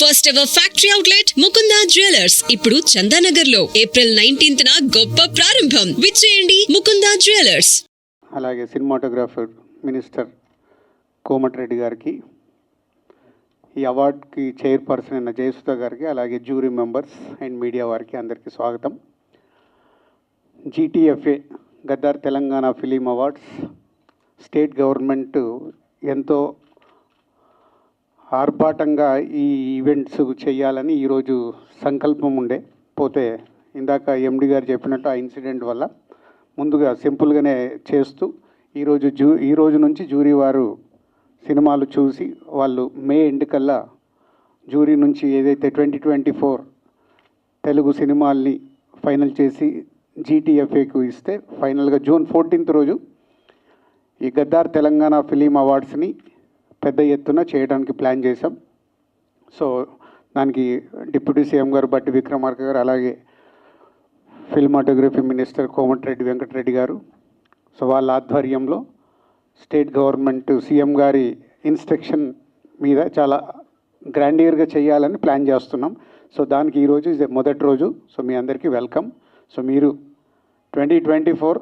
First ever factory outlet Mukunda jewellers ఇప్పుడు చందానగర్ లో April 19th గొప్ప ప్రారంభం. విచ్చేయండి ముకుందా జ్యువెలర్స్. అలాగే సినిమాటోగ్రాఫర్ మినిస్టర్ కోమటిరెడ్డి గారికి, ఈ అవార్డుకి చైర్పర్సన్ అయిన జయసుధ గారికి, అలాగే జ్యూరీ మెంబర్స్ అండ్ మీడియా వారికి అందరికీ స్వాగతం. GTFA Gaddar Telangana film awards state government ఎంతో ఆర్భాటంగా ఈ ఈవెంట్స్ చేయాలని ఈరోజు సంకల్పం ఉండే, పోతే ఇందాక ఎండి గారు చెప్పినట్టు ఆ ఇన్సిడెంట్ వల్ల ముందుగా సింపుల్గానే చేస్తూ ఈరోజు నుంచి జ్యూరీ వారు సినిమాలు చూసి వాళ్ళు మే ఎండ్ కల్లా జ్యూరీ నుంచి ఏదైతే 2024 తెలుగు సినిమాల్ని ఫైనల్ చేసి GTFAకు ఇస్తే ఫైనల్గా జూన్ 14th రోజు ఈ గద్దార్ తెలంగాణ ఫిలిం అవార్డ్స్ని పెద్ద ఎత్తున చేయడానికి ప్లాన్ చేశాం. సో దానికి డిప్యూటీ సీఎం గారు బట్టి విక్రమార్క గారు, అలాగే ఫిల్మాటోగ్రఫీ మినిస్టర్ కోమటిరెడ్డి వెంకటరెడ్డి గారు, సో వాళ్ళ ఆధ్వర్యంలో స్టేట్ గవర్నమెంట్ సీఎం గారి ఇన్స్ట్రక్షన్ మీద చాలా గ్రాండియర్గా చేయాలని ప్లాన్ చేస్తున్నాం. సో దానికి ఈరోజు మొదటి రోజు. సో మీ అందరికీ వెల్కమ్. సో మీరు 2024